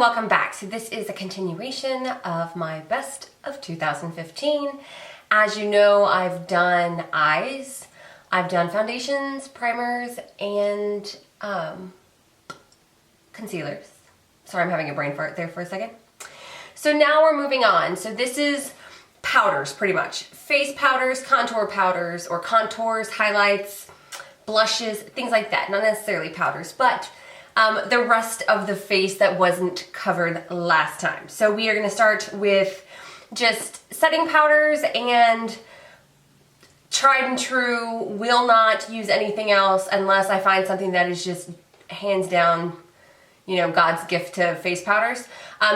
welcome back. So this is a continuation of my best of 2015. As you know, I've done eyes, I've done foundations, primers, and concealers. Sorry, I'm having a brain fart there for a second. So now we're moving on. So this is powders, pretty much. Face powders, contour powders, or contours, highlights, blushes, things like that. Not necessarily powders, but the rest of the face that wasn't covered last time. So we are going to start with just setting powders and tried and true, will not use anything else unless I find something that is just hands down, you know, God's gift to face powders.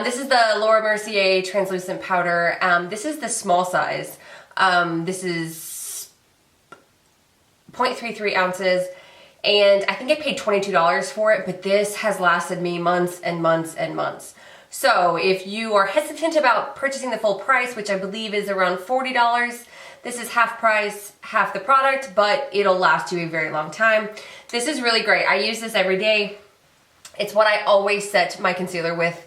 This is the Laura Mercier translucent powder. This is the small size. This is 0.33 ounces. And I think I paid $22 for it, but this has lasted me months and months and months. So if you are hesitant about purchasing the full price, which I believe is around $40, this is half price, half the product, but it'll last you a very long time. This is really great. I use this every day. It's what I always set my concealer with.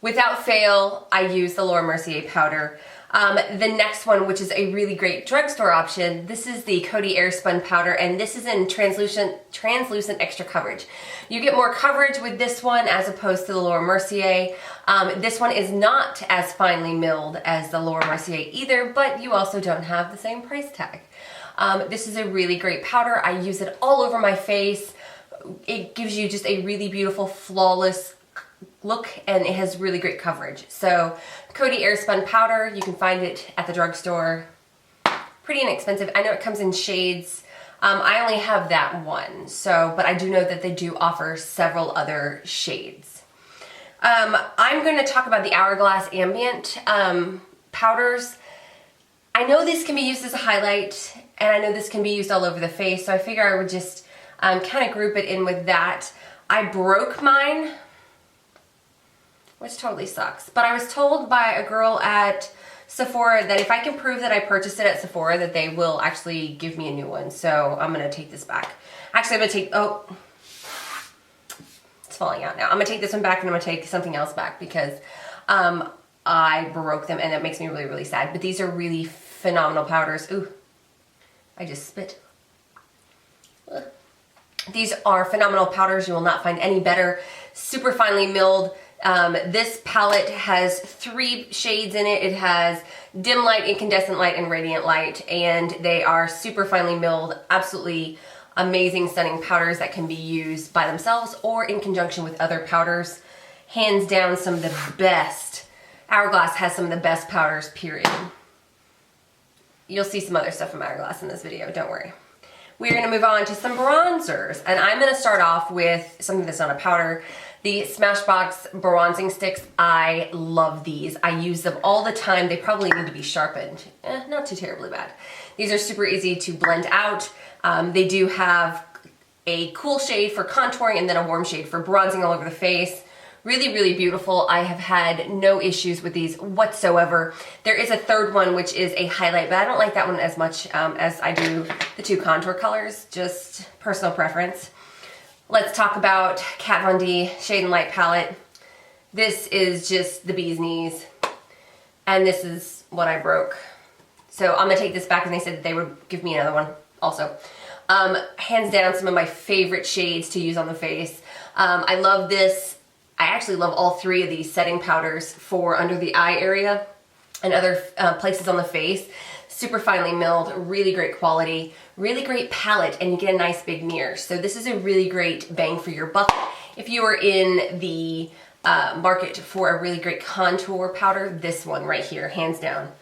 Without fail, I use the Laura Mercier powder. The next one, which is a really great drugstore option, this is the Coty Airspun powder, and this is in translucent extra coverage. You get more coverage with this one as opposed to the Laura Mercier. This one is not as finely milled as the Laura Mercier either, but you also don't have the same price tag. This is a really great powder. I use it all over my face. It gives you just a really beautiful, flawless look, and it has really great coverage. So Coty Airspun powder, you can find it at the drugstore. Pretty inexpensive. I know it comes in shades. I only have that one, but I do know that they do offer several other shades. I'm going to talk about the Hourglass Ambient powders. I know this can be used as a highlight, and I know this can be used all over the face, so I figure I would just kind of group it in with that. I broke mine, which totally sucks. But I was told by a girl at Sephora that if I can prove that I purchased it at Sephora, that they will actually give me a new one. So I'm gonna take this back. Actually, I'm gonna take, oh, it's falling out now. I'm gonna take this one back and I'm gonna take something else back because I broke them and that makes me really, really sad. But these are really phenomenal powders. Ooh, I just spit. Ugh. These are phenomenal powders. You will not find any better. Super finely milled. This palette has 3 shades in it. It has dim light, incandescent light, and radiant light, and they are super finely milled, absolutely amazing, stunning powders that can be used by themselves or in conjunction with other powders. Hands down, some of the best. Hourglass has some of the best powders, period. You'll see some other stuff from Hourglass in this video, don't worry. We're going to move on to some bronzers, and I'm going to start off with something that's not a powder. The Smashbox bronzing sticks. I love these. I use them all the time. They probably need to be sharpened. Not too terribly bad. These are super easy to blend out. They do have a cool shade for contouring and then a warm shade for bronzing all over the face. Really, really beautiful. I have had no issues with these whatsoever. There is a third one, which is a highlight, but I don't like that one as much as I do the 2 contour colors. Just personal preference. Let's talk about Kat Von D Shade and Light palette. This is just the bee's knees, and this is what I broke. So I'm gonna take this back, and they said that they would give me another one also. Hands down, some of my favorite shades to use on the face. I love this. I actually love all 3 of these setting powders for under the eye area and other places on the face. Super finely milled, really great quality, really great palette, and you get a nice big mirror. So this is a really great bang for your buck. If you are in the market for a really great contour powder, this one right here, hands down.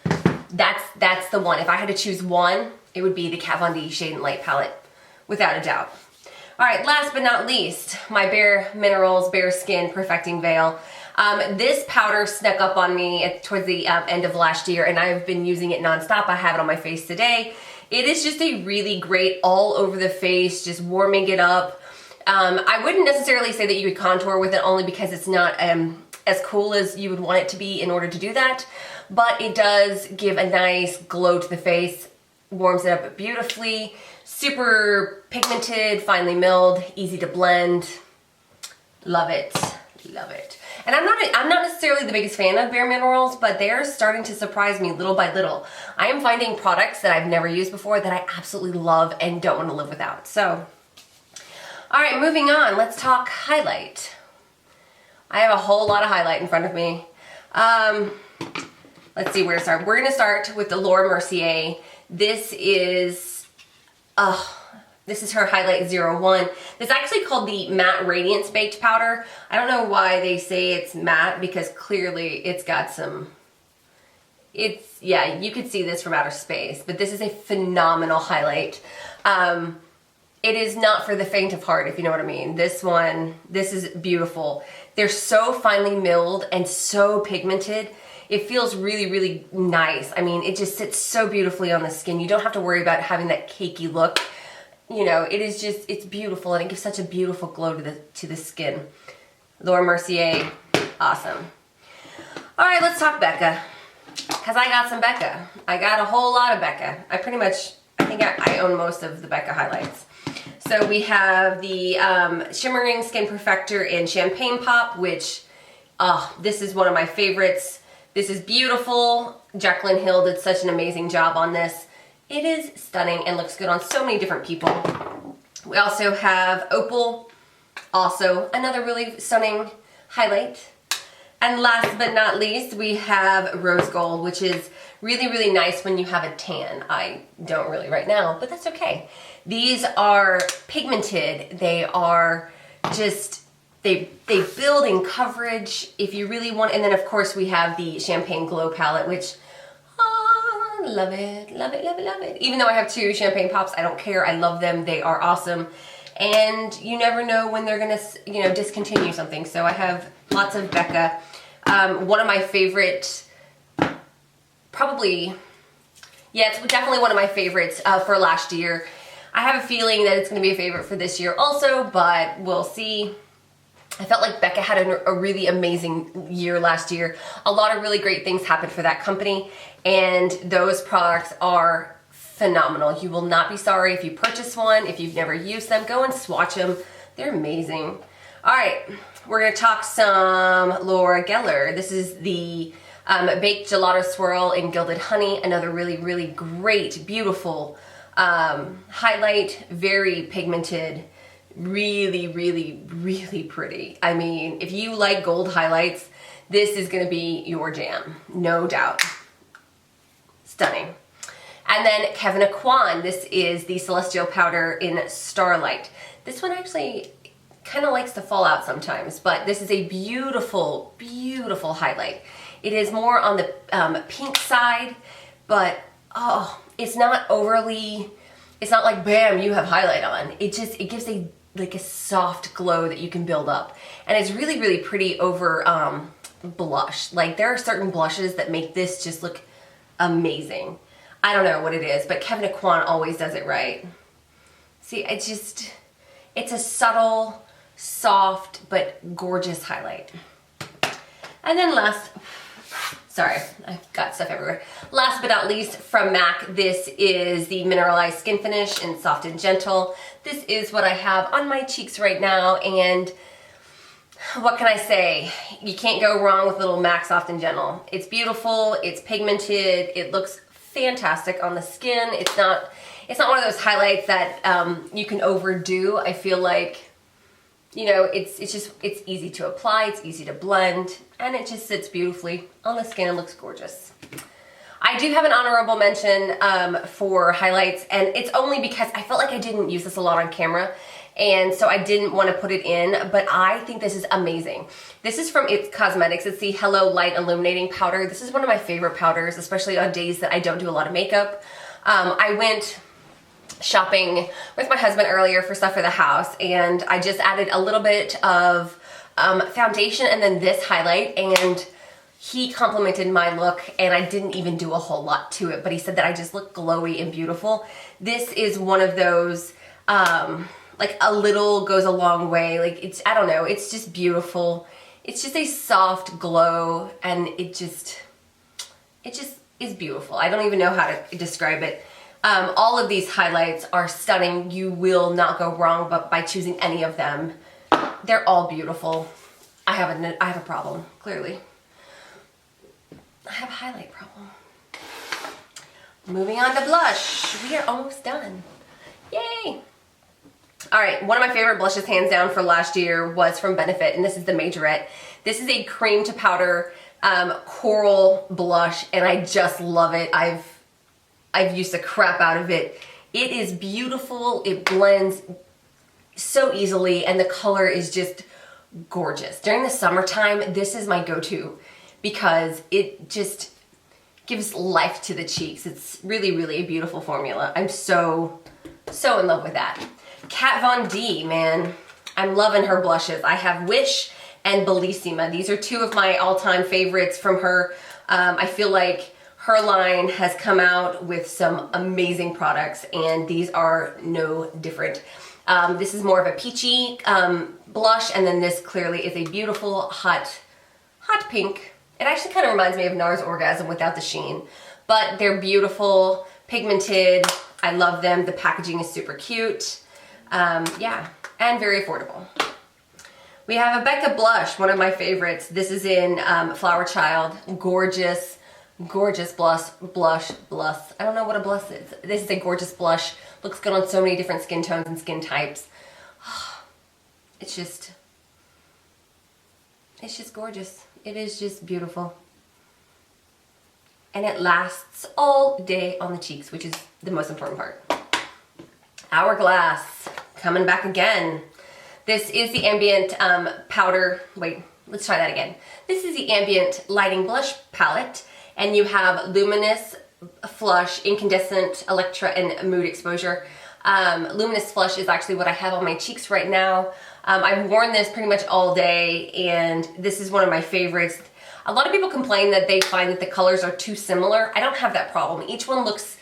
That's the one. If I had to choose one, it would be the Kat Von D Shade and Light palette, without a doubt. All right, last but not least, my BareMinerals BareSkin Perfecting Veil. This powder snuck up on me towards the end of last year, and I've been using it nonstop. I have it on my face today. It is just a really great all over the face, just warming it up. I wouldn't necessarily say that you would contour with it, only because it's not as cool as you would want it to be in order to do that, but it does give a nice glow to the face, warms it up beautifully. Super pigmented, finely milled, easy to blend. Love it. Love it. And I'm not necessarily the biggest fan of BareMinerals, but they're starting to surprise me little by little. I am finding products that I've never used before that I absolutely love and don't want to live without. So, all right, moving on. Let's talk highlight. I have a whole lot of highlight in front of me. Let's see where to start. We're going to start with the Mercier. This is her Highlight 01. It's actually called the Matte Radiance Baked Powder. I don't know why they say it's matte, because clearly it's got some, yeah, you could see this from outer space, but this is a phenomenal highlight. It is not for the faint of heart, if you know what I mean. This is beautiful. They're so finely milled and so pigmented. It feels really, really nice. I mean, it just sits so beautifully on the skin. You don't have to worry about having that cakey look. You know, it is just, it's beautiful, and it gives such a beautiful glow to the skin. Mercier, awesome. All right, let's talk Becca, because I got some Becca. I got a whole lot of Becca. I think I own most of the Becca highlights. So we have the Shimmering Skin Perfector in Champagne Pop, which, this is one of my favorites. This is beautiful. Jaclyn Hill did such an amazing job on this. It is stunning and looks good on so many different people. We also have Opal, also another really stunning highlight. And last but not least, we have Rose Gold, which is really, really nice when you have a tan. I don't really right now, but that's okay. These are pigmented. They are just, they build in coverage if you really want. And then of course we have the Champagne Glow palette, which, love it, love it, love it, love it. Even though I have 2 Champagne Pops, I don't care. I love them. They are awesome. And you never know when they're gonna, you know, discontinue something. So I have lots of Becca. One of my favorite, it's definitely one of my favorites for last year. I have a feeling that it's gonna be a favorite for this year also, but we'll see. I felt like Becca had a really amazing year last year. A lot of really great things happened for that company, and those products are phenomenal. You will not be sorry if you purchase one. If you've never used them, go and swatch them. They're amazing. All right, we're gonna talk some Laura Geller. This is the Baked Gelato Swirl in Gilded Honey. Another really, really great, beautiful highlight, very pigmented. Really, really, really pretty. I mean, if you like gold highlights, this is gonna be your jam, no doubt. Stunning. And then Kevyn Aucoin, this is the Celestial Powder in Starlight. This one actually kind of likes to fall out sometimes, but this is a beautiful, beautiful highlight. It is more on the pink side, but it's not overly, it's not like bam, you have highlight on. It gives a soft glow that you can build up. And it's really, really pretty over blush. Like, there are certain blushes that make this just look amazing. I don't know what it is, but Kevyn Aucoin always does it right. See, it's a subtle, soft, but gorgeous highlight. And then sorry, I've got stuff everywhere. Last but not least, from MAC, this is the Mineralized Skin Finish in Soft and Gentle. This is what I have on my cheeks right now, and what can I say? You can't go wrong with little MAC Soft and Gentle. It's beautiful, it's pigmented, it looks fantastic on the skin. It's not one of those highlights that you can overdo. I feel like, you know, it's easy to apply, it's easy to blend, and it just sits beautifully on the skin and looks gorgeous. I do have an honorable mention for highlights, and it's only because I felt like I didn't use this a lot on camera, and so I didn't want to put it in, but I think this is amazing. This is from It's Cosmetics. It's the Hello Light Illuminating Powder. This is one of my favorite powders, especially on days that I don't do a lot of makeup. I went shopping with my husband earlier for stuff for the house, and I just added a little bit of foundation and then this highlight, and he complimented my look, and I didn't even do a whole lot to it, but he said that I just look glowy and beautiful. This is one of those, like, a little goes a long way. Like, I don't know, it's just beautiful. It's just a soft glow, and it just is beautiful. I don't even know how to describe it. All of these highlights are stunning. You will not go wrong by choosing any of them. They're all beautiful. I have a problem, clearly. I have a highlight problem. Moving on to blush. We are almost done. Yay! Alright, one of my favorite blushes hands down for last year was from Benefit, and this is the Majorette. This is a cream to powder coral blush, and I just love it. I've used the crap out of it. It is beautiful. It blends so easily, and the color is just gorgeous. During the summertime, this is my go-to because it just gives life to the cheeks. It's really, really a beautiful formula. I'm so in love with that. Kat Von D, man. I'm loving her blushes. I have Wish and Bellissima. These are two of my all-time favorites from her. I feel like her line has come out with some amazing products, and these are no different. This is more of a peachy blush, and then this clearly is a beautiful hot pink. It actually kind of reminds me of NARS Orgasm without the sheen, but they're beautiful, pigmented. I love them. The packaging is super cute. Yeah, and very affordable. We have a Becca blush, one of my favorites. This is in Flower Child. Gorgeous, gorgeous blush. I don't know what a blush is. This is a gorgeous blush. Looks good on so many different skin tones and skin types. It's just gorgeous. It is just beautiful. And it lasts all day on the cheeks, which is the most important part. Hourglass, coming back again. This is the ambient powder, wait, let's try that again. This is the ambient lighting blush palette, and you have Luminous, Flush, Incandescent, Electra, and Mood Exposure. Luminous Flush is actually what I have on my cheeks right now. I've worn this pretty much all day, and this is one of my favorites. A lot of people complain that they find that the colors are too similar. I don't have that problem. Each one looks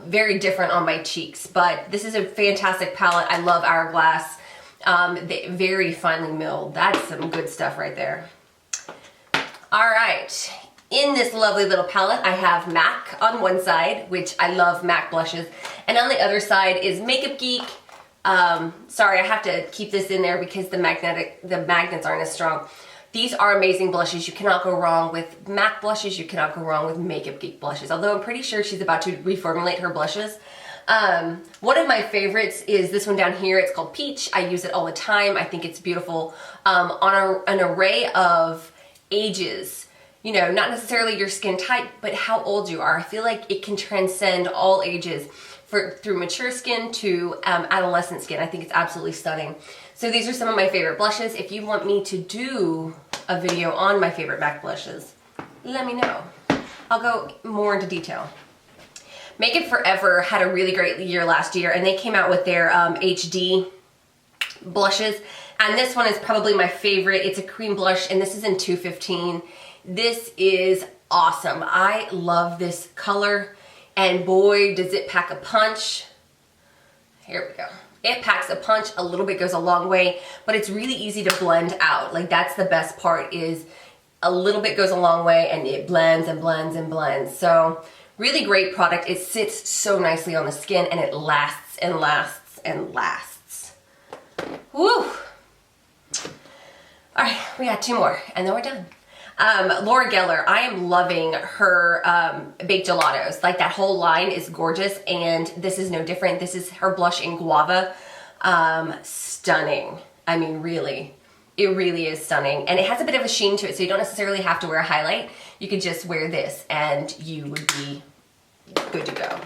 very different on my cheeks, but this is a fantastic palette. I love Hourglass. Very finely milled. That's some good stuff right there. All right. In this lovely little palette, I have MAC on one side, which I love MAC blushes, and on the other side is Makeup Geek. Sorry, I have to keep this in there because the magnets aren't as strong. These are amazing blushes. You cannot go wrong with MAC blushes. You cannot go wrong with Makeup Geek blushes, although I'm pretty sure she's about to reformulate her blushes. One of my favorites is this one down here. It's called Peach. I use it all the time. I think it's beautiful on an array of ages. You know, not necessarily your skin type, but how old you are. I feel like it can transcend all ages through mature skin to adolescent skin. I think it's absolutely stunning. So these are some of my favorite blushes. If you want me to do a video on my favorite MAC blushes, let me know. I'll go more into detail. Make It Forever had a really great year last year, and they came out with their HD blushes, and this one is probably my favorite. It's a cream blush, and this is in 215. This is awesome. I love this color, and boy, does it pack a punch. Here we go. It packs a punch. A little bit goes a long way, but it's really easy to blend out. Like, that's the best part, is a little bit goes a long way, and it blends and blends and blends. So really great product. It sits so nicely on the skin, and it lasts and lasts and lasts. Woo! All right, we got two more, and then we're done. Laura Geller, I am loving her baked gelatos. Like, that whole line is gorgeous, and this is no different. This is her blush in Guava. Stunning. I mean, really. It really is stunning. And it has a bit of a sheen to it, so you don't necessarily have to wear a highlight. You could just wear this, and you would be good to go.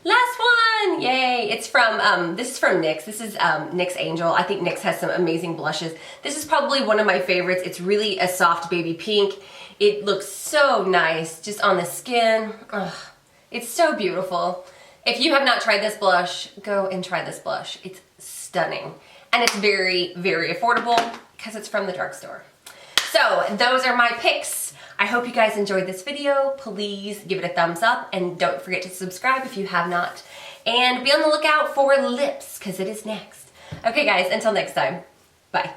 Last one! Yay! It's from, this is from NYX. This is NYX Angel. I think NYX has some amazing blushes. This is probably one of my favorites. It's really a soft baby pink. It looks so nice just on the skin. Ugh, it's so beautiful. If you have not tried this blush, go and try this blush. It's stunning. And it's very, very affordable because it's from the drugstore. So those are my picks. I hope you guys enjoyed this video. Please give it a thumbs up, and don't forget to subscribe if you have not. And be on the lookout for lips, because it is next. Okay guys, until next time, bye.